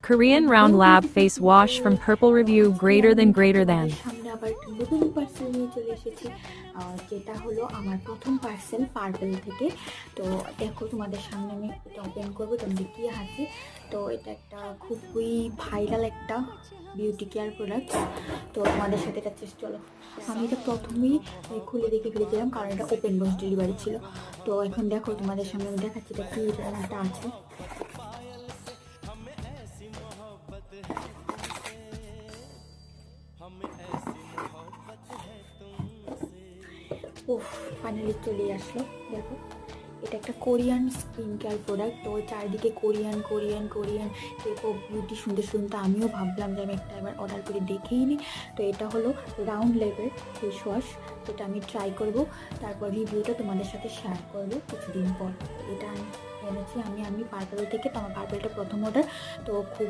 Korean Round Lab Face Wash from Purple Review greater than. সামনে আবার একটা নতুন পার্সেল নিয়ে চলে এসেছি, যেটা হলো আমার প্রথম পার্সেল পার্পল থেকে। তো দেখো তোমাদের সামনে আমি এটা ওপেন করবো, তোমরা দেখিয়ে হাসি। তো এটা একটা খুবই ভাইরাল একটা বিউটি কেয়ার প্রোডাক্ট। তো তোমাদের সাথে এটা চলো, আমি এটা প্রথমেই খুলে দেখে ফেলেছিলাম কারণ এটা ওপেন বক্স ডেলিভারি ছিল। তো এখন দেখো তোমাদের সামনে আমি দেখাচ্ছি এটা কি একটা আছে। ও ফাইনালি চলে আসলো। দেখো এটা একটা কোরিয়ান স্কিন কেয়ার প্রোডাক্ট। তো চারিদিকে কোরিয়ান কোরিয়ান কোরিয়ান এরকম বিউটি শুনতে শুনতে আমিও ভাবলাম যে আমি একটা এবার অর্ডার করে দেখেই নিই। তো এটা হলো রাউন্ড লেবের ফেস ওয়াশ, যেটা আমি ট্রাই করব, তারপর রিভিউটা তোমাদের সাথে শেয়ার করবো কিছুদিন পর। এটা এনেছি আমি পার্পল থেকে, তো আমার পার্পলটা প্রথম অর্ডার। তো খুব